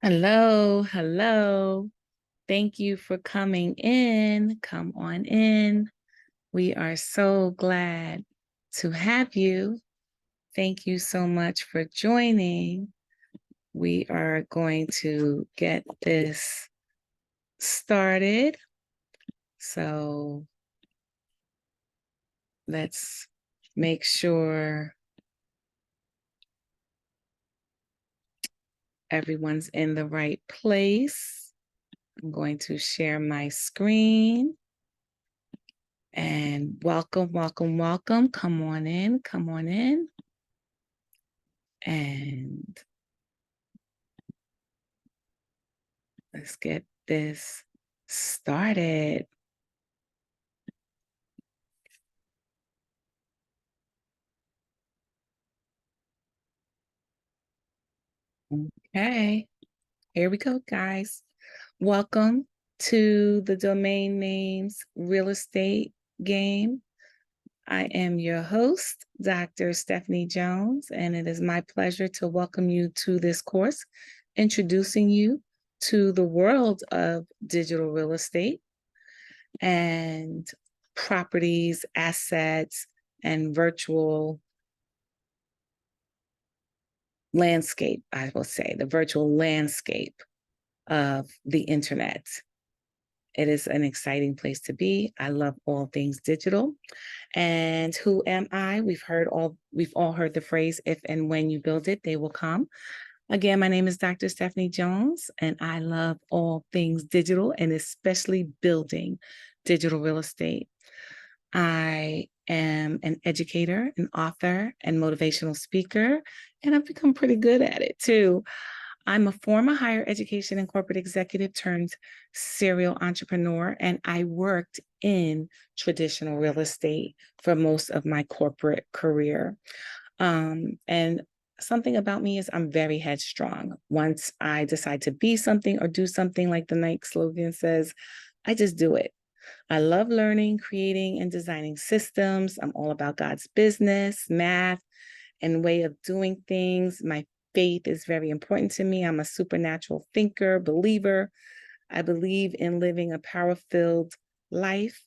Hello, hello. Thank you for coming in. Come on in. We are so glad to have you. Thank you so much for joining. We are going to get this started. So let's make sure everyone's in the right place. I'm going to share my screen. And welcome, welcome, welcome. Come on in, come on in. And let's get this started. Okay, here we go, guys. Welcome to the Domain Names Real Estate Game. I am your host, Dr. Stephanie Jones, and it is my pleasure to welcome you to this course, introducing you to the world of digital real estate and properties, assets, and virtual landscape, I will say, the virtual landscape of the internet. It is an exciting place to be. I love all things digital. And who am I? We've all heard the phrase, if and when you build it, they will come. Again, my name is Dr. Stephanie Jones, and I love all things digital and especially building digital real estate. I am an educator, an author, and motivational speaker, and I've become pretty good at it too. I'm a former higher education and corporate executive turned serial entrepreneur, and I worked in traditional real estate for most of my corporate career. And something about me is I'm very headstrong. Once I decide to be something or do something, like the Nike slogan says, I just do it. I love learning, creating, and designing systems. I'm all about God's business, math, and way of doing things. My faith is very important to me. I'm a supernatural thinker, believer. I believe in living a power-filled life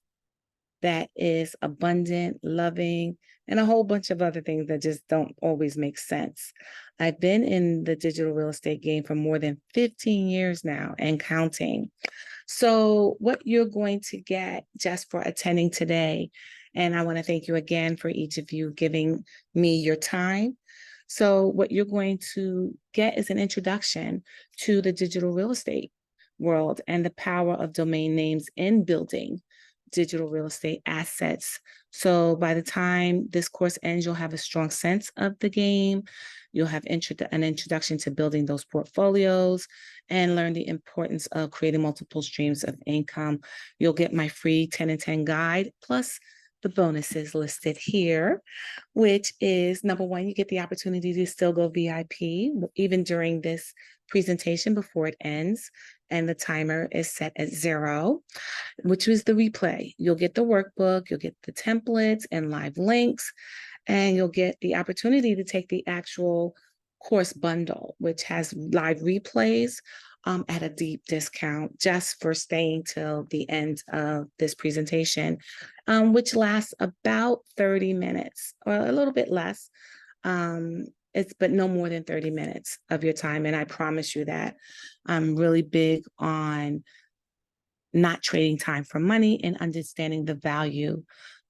that is abundant, loving, and a whole bunch of other things that just don't always make sense. I've been in the digital real estate game for more than 15 years now and counting. So what you're going to get just for attending today, and I want to thank you again for each of you giving me your time. So what you're going to get is an introduction to the digital real estate world and the power of domain names in building digital real estate assets. So by the time this course ends, you'll have a strong sense of the game. You'll have an introduction to building those portfolios and learn the importance of creating multiple streams of income. You'll get my free 10 and 10 guide, plus the bonuses listed here, which is number one, you get the opportunity to still go VIP even during this presentation before it ends. And the timer is set at 0, which is the replay. You'll get the workbook, you'll get the templates and live links, and you'll get the opportunity to take the actual course bundle, which has live replays at a deep discount just for staying till the end of this presentation, which lasts about 30 minutes or a little bit less. But no more than 30 minutes of your time. And I promise you that I'm really big on not trading time for money and understanding the value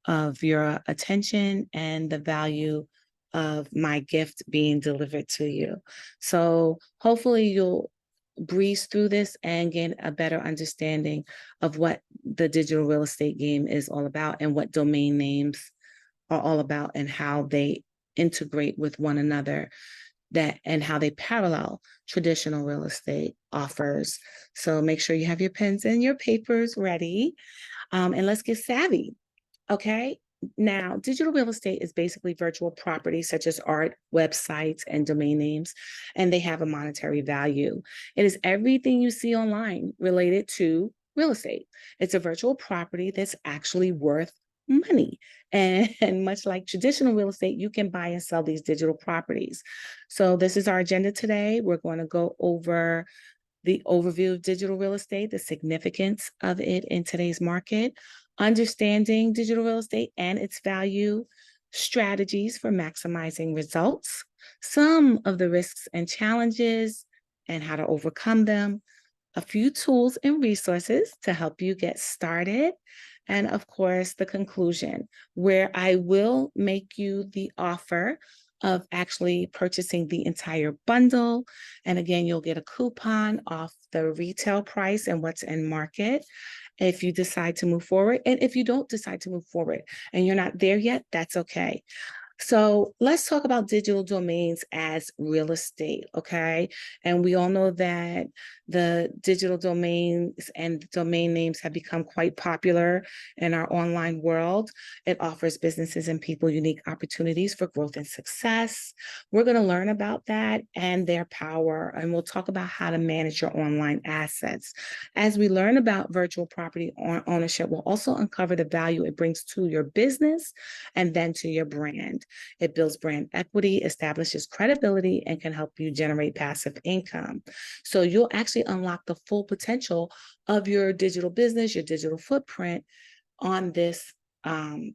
of your attention and the value of my gift being delivered to you. So hopefully you'll breeze through this and gain a better understanding of what the digital real estate game is all about and what domain names are all about and how they integrate with one another and how they parallel traditional real estate offers. So make sure you have your pens and your papers ready, and let's get savvy. Okay. Now, digital real estate is basically virtual property such as art, websites, and domain names, and they have a monetary value. It is everything you see online related to real estate. It's a virtual property that's actually worth money. And much like traditional real estate, you can buy and sell these digital properties. So this is our agenda today. We're going to go over the overview of digital real estate, the significance of it in today's market, understanding digital real estate and its value, strategies for maximizing results, some of the risks and challenges and how to overcome them, a few tools and resources to help you get started, and of course, the conclusion, where I will make you the offer of actually purchasing the entire bundle. And again, you'll get a coupon off the retail price and what's in market if you decide to move forward. And if you don't decide to move forward and you're not there yet, that's okay. So let's talk about digital domains as real estate, okay? And we all know that the digital domains and domain names have become quite popular in our online world. It offers businesses and people unique opportunities for growth and success. We're going to learn about that and their power, and we'll talk about how to manage your online assets. As we learn about virtual property ownership, we'll also uncover the value it brings to your business and then to your brand. It builds brand equity, establishes credibility, and can help you generate passive income. So you'll actually unlock the full potential of your digital business, your digital footprint on this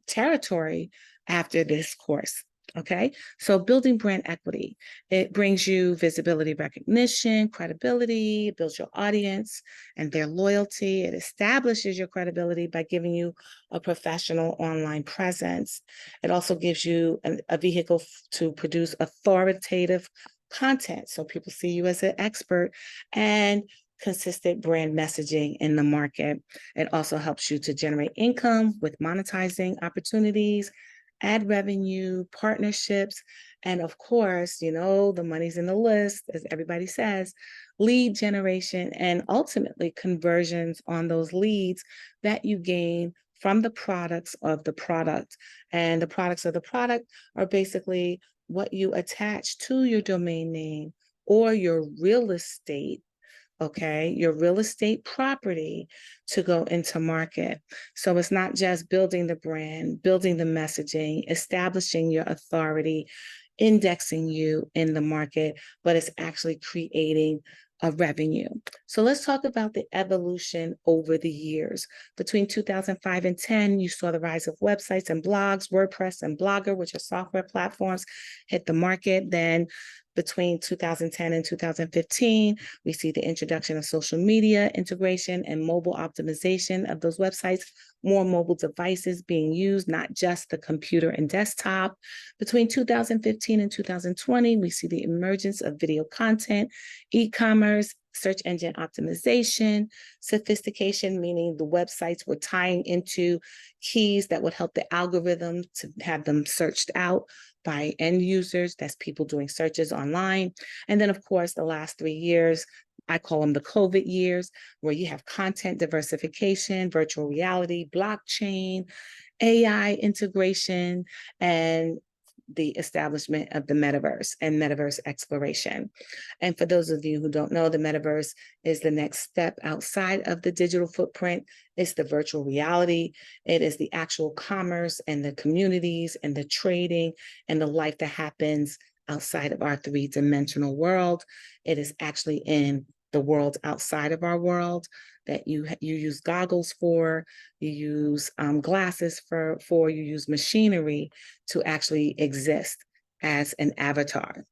territory after this course. Okay, so building brand equity, it brings you visibility, recognition, credibility, it builds your audience and their loyalty. It establishes your credibility by giving you a professional online presence. It also gives you a vehicle to produce authoritative content, so people see you as an expert, and consistent brand messaging in the market. It also helps you to generate income with monetizing opportunities, ad revenue, partnerships, and of course, you know, the money's in the list, as everybody says, lead generation, and ultimately conversions on those leads that you gain from the products of the product. And the products of the product are basically what you attach to your domain name or your real estate, okay, your real estate property to go into market. So it's not just building the brand, building the messaging, establishing your authority, indexing you in the market, but it's actually creating a revenue. So let's talk about the evolution over the years. Between 2005 and 10, you saw the rise of websites and blogs, WordPress and Blogger, which are software platforms, hit the market. Then between 2010 and 2015, we see the introduction of social media integration and mobile optimization of those websites, more mobile devices being used, not just the computer and desktop. Between 2015 and 2020, we see the emergence of video content, e-commerce, search engine optimization, sophistication, meaning the websites were tying into keys that would help the algorithm to have them searched out by end users. That's people doing searches online. And then, of course, the last 3 years, I call them the COVID years, where you have content diversification, virtual reality, blockchain, AI integration, and the establishment of the metaverse and metaverse exploration. And for those of you who don't know, the metaverse is the next step outside of the digital footprint. It's the virtual reality. It is the actual commerce and the communities and the trading and the life that happens outside of our three-dimensional world. It is actually in the world outside of our world that you use goggles for, you use glasses for, you use machinery to actually exist as an avatar.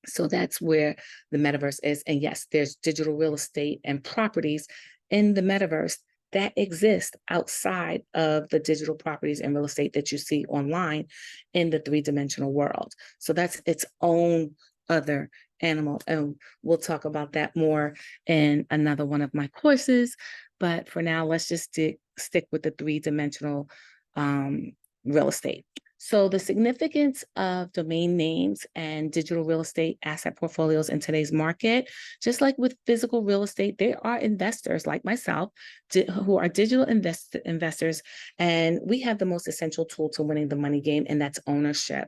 So that's where the metaverse is. And yes, there's digital real estate and properties in the metaverse that exist outside of the digital properties and real estate that you see online in the three-dimensional world. So that's its own other animal. And we'll talk about that more in another one of my courses. But for now, let's just stick with the three-dimensional real estate. So the significance of domain names and digital real estate asset portfolios in today's market, just like with physical real estate, there are investors like myself who are digital investors, and we have the most essential tool to winning the money game, and that's ownership.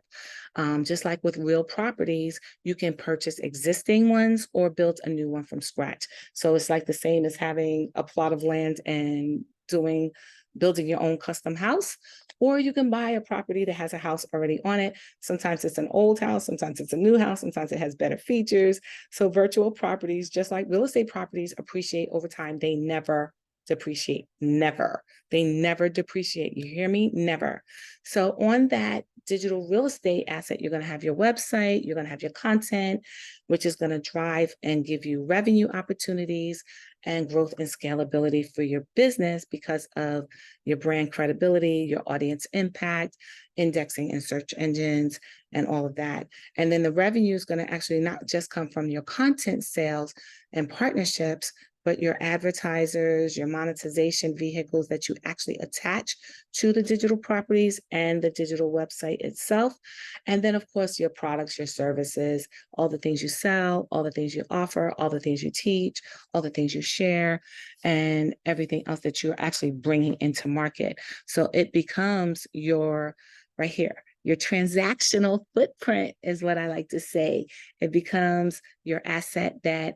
Just like with real properties, you can purchase existing ones or build a new one from scratch. So it's like the same as having a plot of land and doing building your own custom house, or you can buy a property that has a house already on it. Sometimes it's an old house, sometimes it's a new house, sometimes it has better features. So virtual properties, just like real estate properties, appreciate over time. They never depreciate, never. They never depreciate. You hear me? Never. So on that digital real estate asset, you're going to have your website, you're going to have your content, which is going to drive and give you revenue opportunities and growth and scalability for your business because of your brand credibility, your audience impact, indexing in search engines, and all of that. And then the revenue is going to actually not just come from your content sales and partnerships, but your advertisers, your monetization vehicles that you actually attach to the digital properties and the digital website itself. And then, of course, your products, your services, all the things you sell, all the things you offer, all the things you teach, all the things you share, and everything else that you're actually bringing into market. So it becomes your, right here, your transactional footprint is what I like to say. It becomes your asset that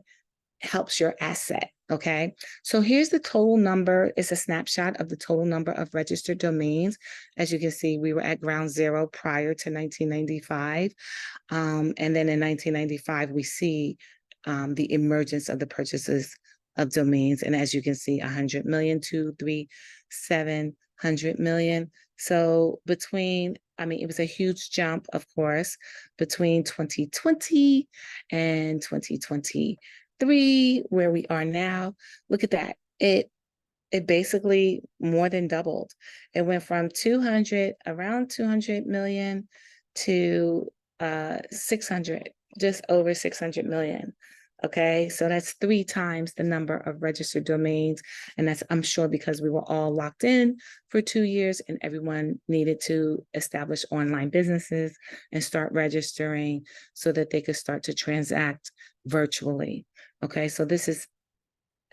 helps your asset. Okay. So here's the total number. It's a snapshot of the total number of registered domains. As you can see, we were at ground zero prior to 1995. And then in 1995, we see the emergence of the purchases of domains. And as you can see, 100 million, 2, 3, 700 million. So between, I mean, it was a huge jump, of course, between 2020 and 2023, where we are now. Look at that. It basically more than doubled. It went from around 200 million to 600, just over 600 million. Okay, so that's 3 times the number of registered domains. And that's, I'm sure, because we were all locked in for 2 years and everyone needed to establish online businesses and start registering so that they could start to transact virtually. Okay, so this is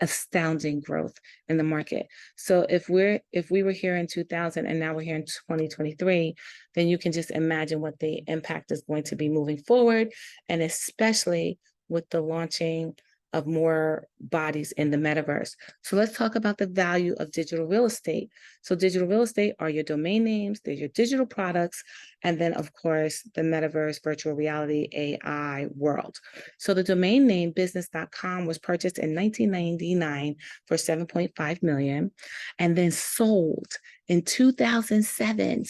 astounding growth in the market. So if we were here in 2000 and now we're here in 2023, then you can just imagine what the impact is going to be moving forward, and especially with the launching of more bodies in the metaverse. So let's talk about the value of digital real estate. So digital real estate are your domain names, they're your digital products, and then of course the metaverse, virtual reality, AI world. So the domain name business.com was purchased in 1999 for 7.5 million and then sold in 2007,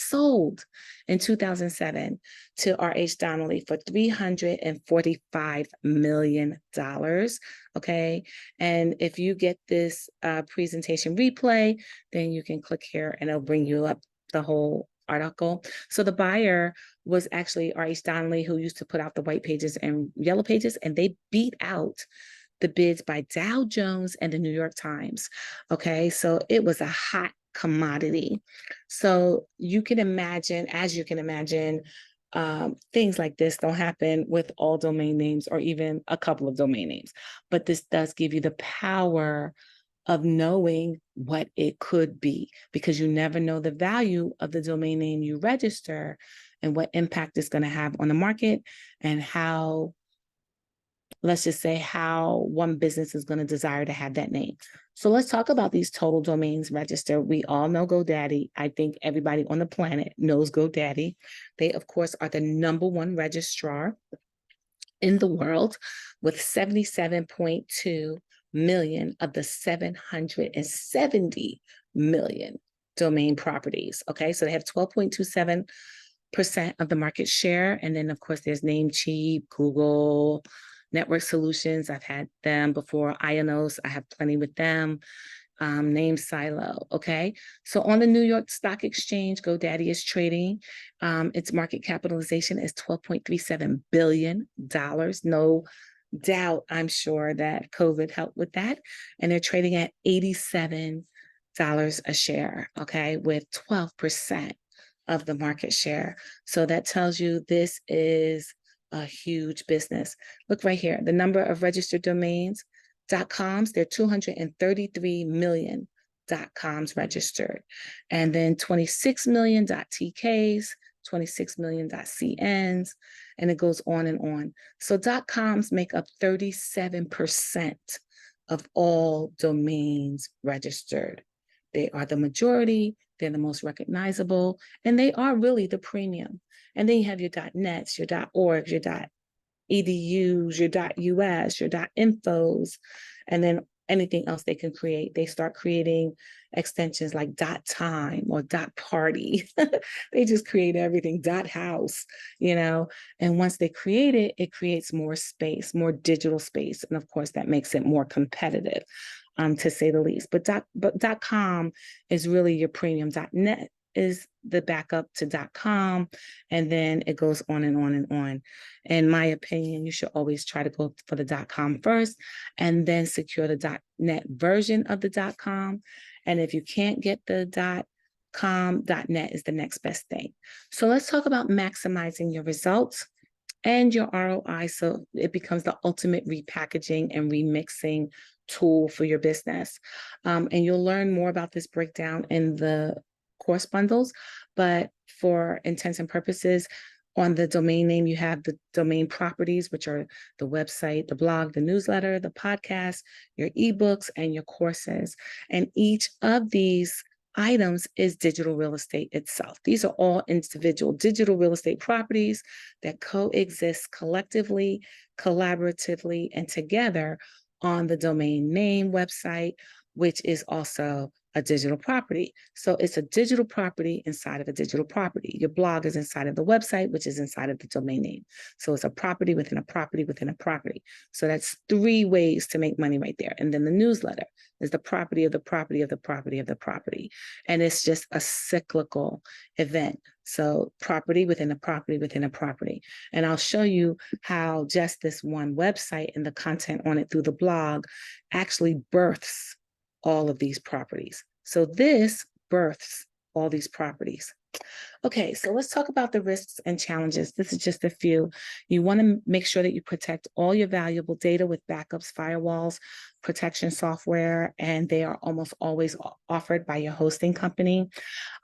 to R.H. Donnelly for $345 million. Okay. And if you get this presentation replay, then you can click here and it'll bring you up the whole article. So the buyer was actually R.H. Donnelly, who used to put out the white pages and yellow pages, and they beat out the bids by Dow Jones and the New York Times. Okay. So it was a hot commodity. So you can imagine, as you can imagine, things like this don't happen with all domain names or even a couple of domain names, but this does give you the power of knowing what it could be, because you never know the value of the domain name you register and what impact it's going to have on the market, and how, let's just say, how one business is going to desire to have that name. So let's talk about these total domains registered. We all know GoDaddy. I think everybody on the planet knows GoDaddy. They, of course, are the #1 registrar in the world with 77.2 million of the 770 million domain properties. Okay, so they have 12.27% of the market share. And then, of course, there's Namecheap, Google, Network Solutions. I've had them before. Ionos, I have plenty with them. Name Silo. Okay. So on the New York Stock Exchange, GoDaddy is trading. Its market capitalization is $12.37 billion. No doubt, I'm sure that COVID helped with that. And they're trading at $87 a share. Okay. With 12% of the market share. So that tells you this is a huge business. Look right here, the number of registered domains, .coms, there are 233 million .coms registered, and then 26 million .tk's, 26 million .cn's, and it goes on and on. So .coms make up 37% of all domains registered They are the majority, they're the most recognizable, and they are really the premium. And then you have your .nets, your .orgs, your .edus, your .us, your .infos, and then anything else they can create. They start creating extensions like .time or .party. They just create everything, .house, you know. And once they create it, it creates more space, more digital space. And of course, that makes it more competitive, to say the least. But .com is really your premium. .net is the backup to .com, and then it goes on and on and on. In my opinion, you should always try to go for the .com first, and then secure the .net version of the .com. And if you can't get the .com, .net is the next best thing. So let's talk about maximizing your results and your ROI, so it becomes the ultimate repackaging and remixing tool for your business. And you'll learn more about this breakdown in the course bundles, but for intents and purposes, on the domain name, you have the domain properties, which are the website, the blog, the newsletter, the podcast, your ebooks, and your courses. And each of these items is digital real estate itself. These are all individual digital real estate properties that coexist collectively, collaboratively, and together on the domain name website, which is also a digital property. So it's a digital property inside of a digital property. Your blog is inside of the website, which is inside of the domain name. So it's a property within a property within a property. So that's 3 ways to make money right there. And then the newsletter is the property of the property of the property of the property. And it's just a cyclical event. So property within a property within a property. And I'll show you how just this one website and the content on it through the blog actually births all of these properties. So this births all these properties. Okay, so let's talk about the risks and challenges. This is just a few. You want to make sure that you protect all your valuable data with backups, firewalls, protection software, and they are almost always offered by your hosting company.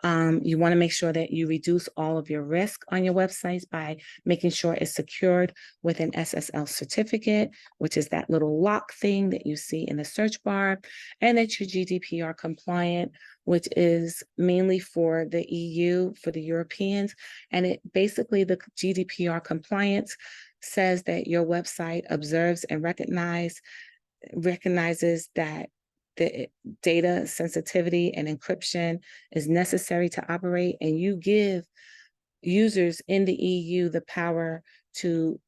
You want to make sure that you reduce all of your risk on your websites by making sure it's secured with an SSL certificate, which is that little lock thing that you see in the search bar, and that you're GDPR compliant, which is mainly for the EU, for the Europeans. And it basically, the GDPR compliance says that your website observes and recognizes that the data sensitivity and encryption is necessary to operate, and you give users in the EU the power to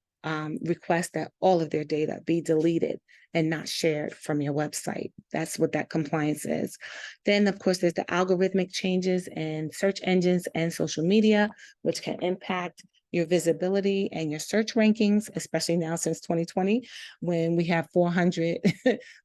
request that all of their data be deleted and not shared from your website. That's what that compliance is. Then, of course, there's the algorithmic changes in search engines and social media, which can impact your visibility and your search rankings, especially now since 2020, when we have 400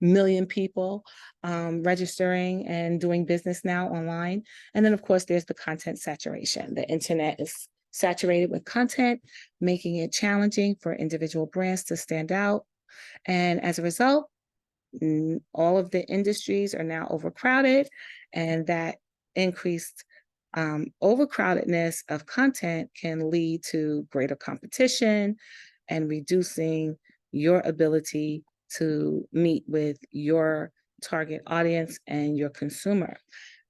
million people registering and doing business now online. And then, of course, there's the content saturation. The internet is saturated with content, making it challenging for individual brands to stand out. And as a result, all of the industries are now overcrowded, and that increased overcrowdedness of content can lead to greater competition and reducing your ability to meet with your target audience and your consumer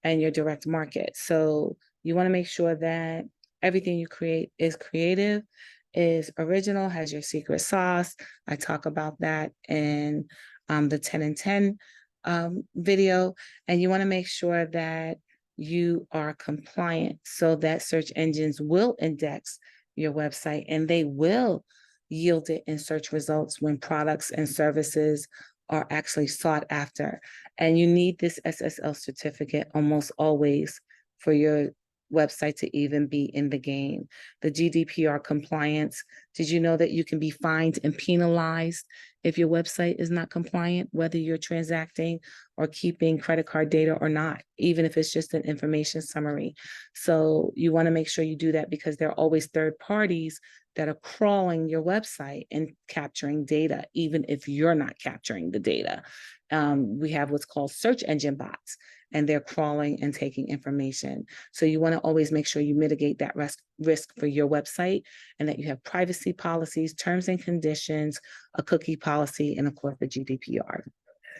and your direct market. So you want to make sure that everything you create is creative, is original, has your secret sauce. I talk about that in the 10 and 10 video. And you want to make sure that you are compliant so that search engines will index your website and they will yield it in search results when products and services are actually sought after. And you need this SSL certificate almost always for your website to even be in the game. The GDPR compliance. Did you know that you can be fined and penalized if your website is not compliant, whether you're transacting or keeping credit card data or not, even if it's just an information summary? So you want to make sure you do that, because there are always third parties that are crawling your website and capturing data, even if you're not capturing the data. We have what's called search engine bots, and they're crawling and taking information. So you want to always make sure you mitigate that risk for your website, and that you have privacy policies, terms and conditions, a cookie policy, and of course the GDPR.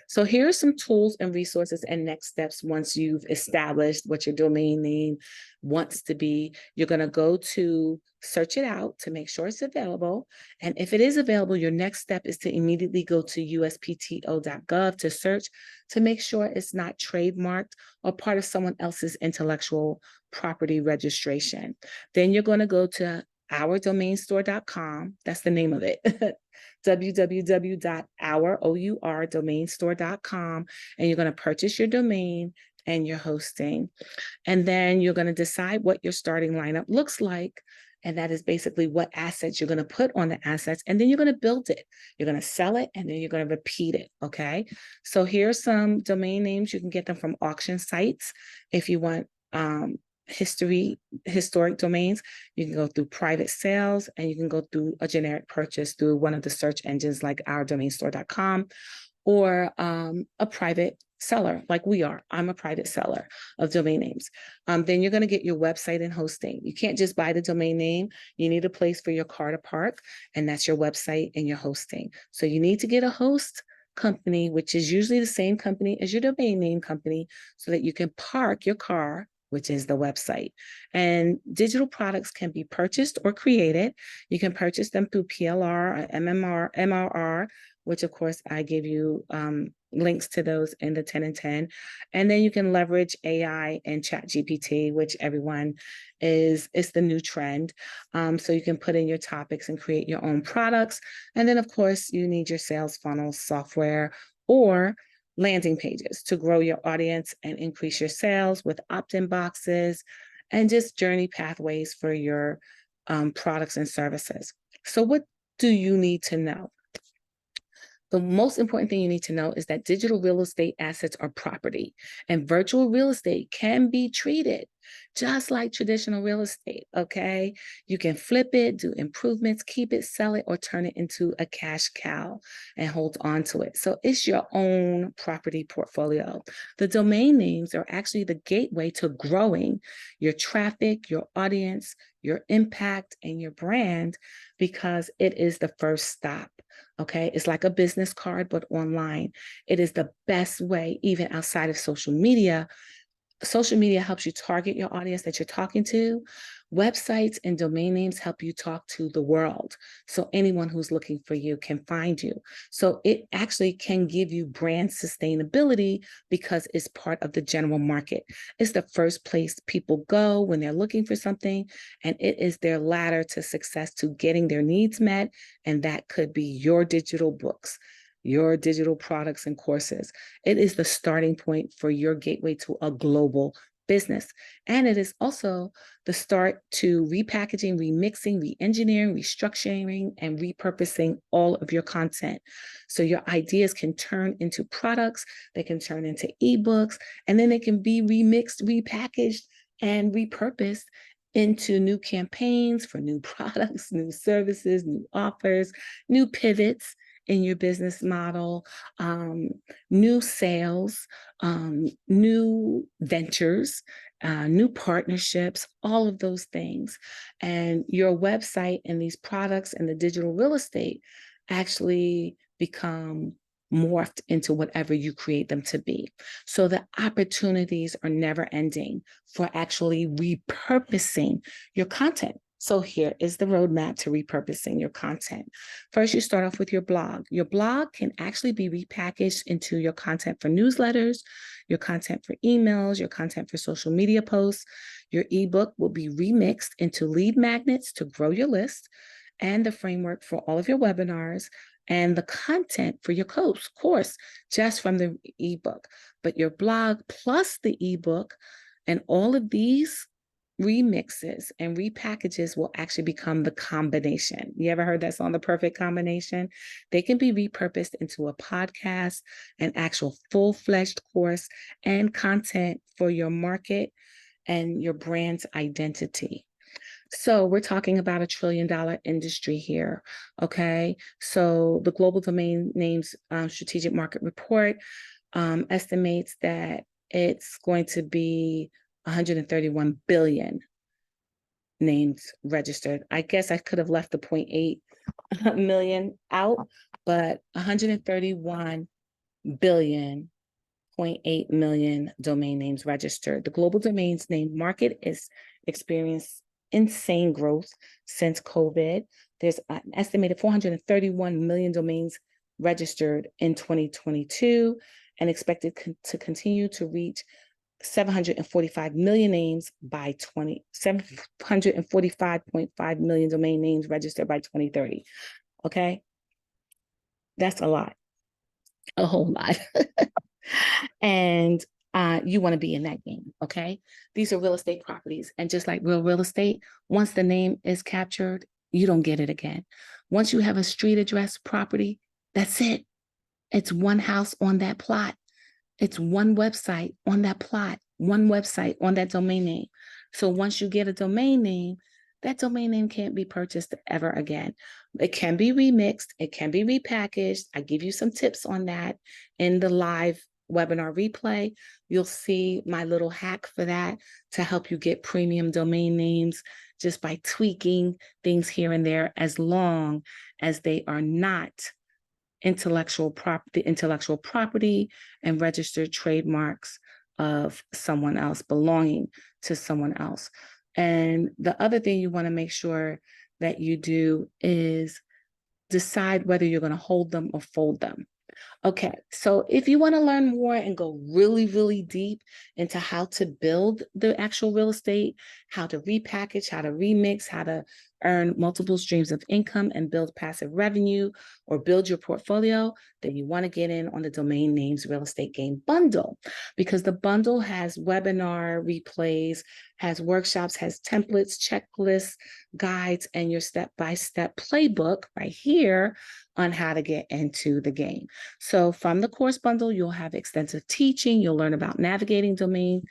So here are some tools and resources and next steps once you've established what your domain name wants to be. You're going to go to search it out to make sure it's available. And if it is available, your next step is to immediately go to uspto.gov to search to make sure it's not trademarked or part of someone else's intellectual property registration. Then you're going to go to ourdomainstore.com. That's the name of it. www.ourdomainstore.com, and you're going to purchase your domain and your hosting. And then you're going to decide what your starting lineup looks like. And that is basically what assets you're going to put on the assets. And then you're going to build it. You're going to sell it, and then you're going to repeat it. Okay. So here's some domain names. You can get them from auction sites. If you want historic domains, you can go through private sales, and you can go through a generic purchase through one of the search engines like ourdomainstore.com, or a private seller like we are. I'm a private seller of domain names. Then you're going to get your website and hosting. You can't just buy the domain name. You need a place for your car to park, and that's your website and your hosting. So you need to get a host company, which is usually the same company as your domain name company, so that you can park your car, which is the website. And digital products can be purchased or created. You can purchase them through PLR or MRR, which of course I gave you links to those in the 10 and 10. And then you can leverage AI and ChatGPT, which everyone is the new trend. So you can put in your topics and create your own products. And then of course you need your sales funnel software or landing pages to grow your audience and increase your sales with opt-in boxes and just journey pathways for your products and services. So what do you need to know? The most important thing you need to know is that digital real estate assets are property, and virtual real estate can be treated just like traditional real estate, okay? You can flip it, do improvements, keep it, sell it, or turn it into a cash cow and hold on to it. So it's your own property portfolio. The domain names are actually the gateway to growing your traffic, your audience, your impact, and your brand, because it is the first stop. Okay, it's like a business card, but online. It is the best way, even outside of social media. Social media helps you target your audience that you're talking to. Websites and domain names help you talk to the world. So anyone who's looking for you can find you. So it actually can give you brand sustainability because it's part of the general market. It's the first place people go when they're looking for something, and it is their ladder to success, to getting their needs met. And that could be your digital books, your digital products and courses. It is the starting point for your gateway to a global business. And it is also the start to repackaging, remixing, re-engineering, restructuring, and repurposing all of your content. So your ideas can turn into products, they can turn into ebooks, and then they can be remixed, repackaged, and repurposed into new campaigns for new products, new services, new offers, new pivots in your business model, new sales, new ventures, new partnerships, all of those things. And your website and these products and the digital real estate actually become morphed into whatever you create them to be. So the opportunities are never ending for actually repurposing your content. So here is the roadmap to repurposing your content. First, you start off with your blog. Your blog can actually be repackaged into your content for newsletters, your content for emails, your content for social media posts. Your ebook will be remixed into lead magnets to grow your list, and the framework for all of your webinars, and the content for your course just from the ebook. But your blog plus the ebook and all of these remixes and repackages will actually become the combination. You ever heard that song, The Perfect Combination? They can be repurposed into a podcast, an actual full-fledged course, and content for your market and your brand's identity. So we're talking about $1 trillion industry here, okay? So the Global Domain Names Strategic Market Report estimates that it's going to be 131 billion names registered. I guess I could have left the 0.8 million out, but 131 billion, 0.8 million domain names registered. The global domains name market is experienced insane growth since COVID. There's an estimated 431 million domains registered in 2022 and expected to continue to reach 745 million names by 745.5 million domain names registered by 2030. Okay. That's a lot, a whole lot. And you want to be in that game. Okay. These are real estate properties. And just like real estate, once the name is captured, you don't get it again. Once you have a street address property, that's it. It's one house on that plot. It's one website on that plot, one website on that domain name. So once you get a domain name, that domain name can't be purchased ever again. It can be remixed. It can be repackaged. I give you some tips on that in the live webinar replay. You'll see my little hack for that to help you get premium domain names just by tweaking things here and there, as long as they are not intellectual property and registered trademarks of someone else, belonging to someone else. And the other thing you want to make sure that you do is decide whether you're going to hold them or fold them. Okay, so if you want to learn more and go really, really deep into how to build the actual real estate, how to repackage, how to remix, how to earn multiple streams of income and build passive revenue or build your portfolio, then you want to get in on the Domain Names Real Estate Game Bundle, because the bundle has webinar replays, has workshops, has templates, checklists, guides, and your step-by-step playbook right here on how to get into the game. So from the course bundle, you'll have extensive teaching. You'll learn about navigating domain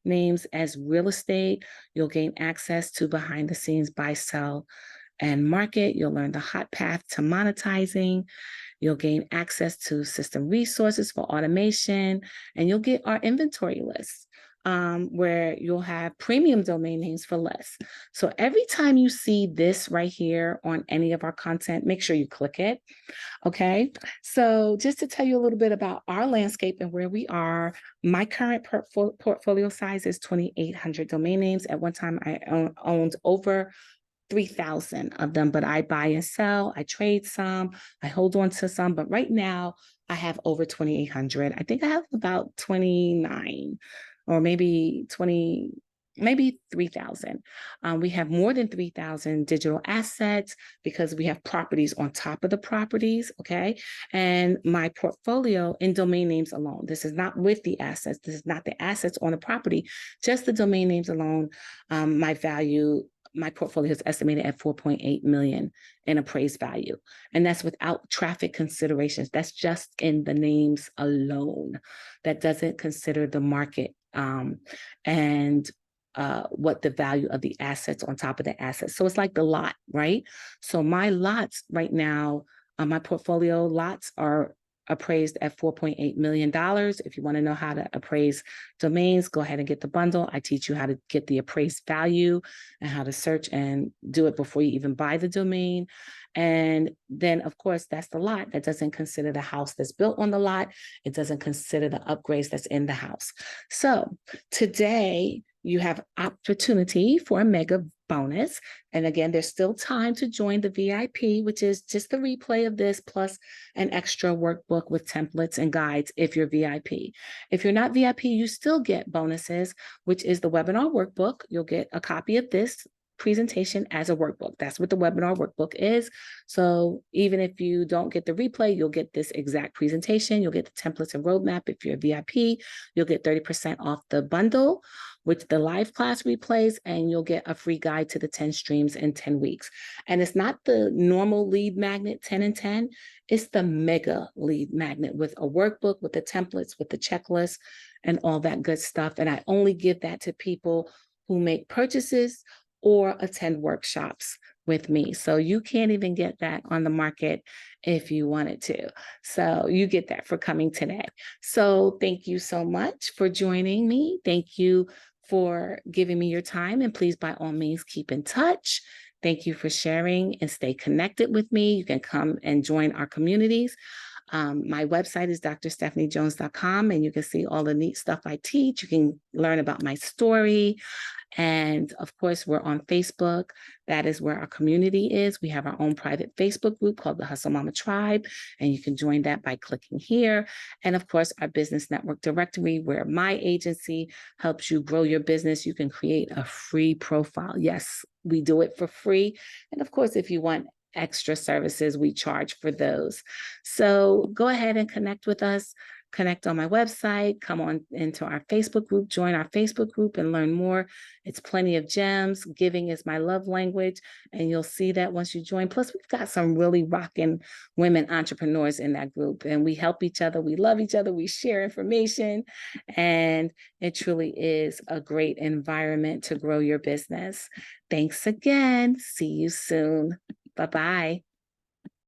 names as real estate. You'll gain access to behind the scenes buy, sell, and market. You'll learn the hot path to monetizing. You'll gain access to system resources for automation, and you'll get our inventory lists, where you'll have premium domain names for less. So every time you see this right here on any of our content, make sure you click it. Okay, so just to tell you a little bit about our landscape and where we are, my current portfolio size is 2,800 domain names. At one time, I owned over 3,000 of them, but I buy and sell, I trade some, I hold on to some, but right now I have over 2,800. I think I have about 29 or maybe 20, maybe 3,000. We have more than 3,000 digital assets because we have properties on top of the properties, okay? And my portfolio in domain names alone, this is not with the assets, this is not the assets on the property, just the domain names alone. My portfolio is estimated at 4.8 million in appraised value. And that's without traffic considerations. That's just in the names alone. That doesn't consider the market and what the value of the assets on top of the assets. So it's like the lot, right? So my lots right now, my portfolio lots are appraised at $4.8 million. If you want to know how to appraise domains, go ahead and get the bundle. I teach you how to get the appraised value and how to search and do it before you even buy the domain. And then, of course, that's the lot. That doesn't consider the house that's built on the lot. It doesn't consider the upgrades that's in the house. So today, you have opportunity for a mega bonus. And again, there's still time to join the VIP, which is just the replay of this plus an extra workbook with templates and guides if you're VIP. If you're not VIP, you still get bonuses, which is the webinar workbook. You'll get a copy of this presentation as a workbook. That's what the webinar workbook is. So even if you don't get the replay, you'll get this exact presentation. You'll get the templates and roadmap. If you're a VIP, you'll get 30% off the bundle with the live class replays, and you'll get a free guide to the 10 streams in 10 weeks. And it's not the normal lead magnet 10 and 10. It's the mega lead magnet with a workbook, with the templates, with the checklist, and all that good stuff. And I only give that to people who make purchases or attend workshops with me. So you can't even get that on the market if you wanted to. So you get that for coming today. So thank you so much for joining me. Thank you for giving me your time. And please, by all means, keep in touch. Thank you for sharing and stay connected with me. You can come and join our communities. My website is drstephaniejones.com, and you can see all the neat stuff I teach. You can learn about my story. And of course, we're on Facebook. That is where our community is. We have our own private Facebook group called the Hustle Mama Tribe, and you can join that by clicking here. And of course, our business network directory, where my agency helps you grow your business. You can create a free profile. Yes, we do it for free. And of course, if you want extra services, we charge for those. So go ahead and connect with us. Connect on my website, come on into our Facebook group, join our Facebook group and learn more. It's plenty of gems. Giving is my love language, and you'll see that once you join. Plus, we've got some really rocking women entrepreneurs in that group, and we help each other. We love each other. We share information, and it truly is a great environment to grow your business. Thanks again. See you soon. Bye-bye.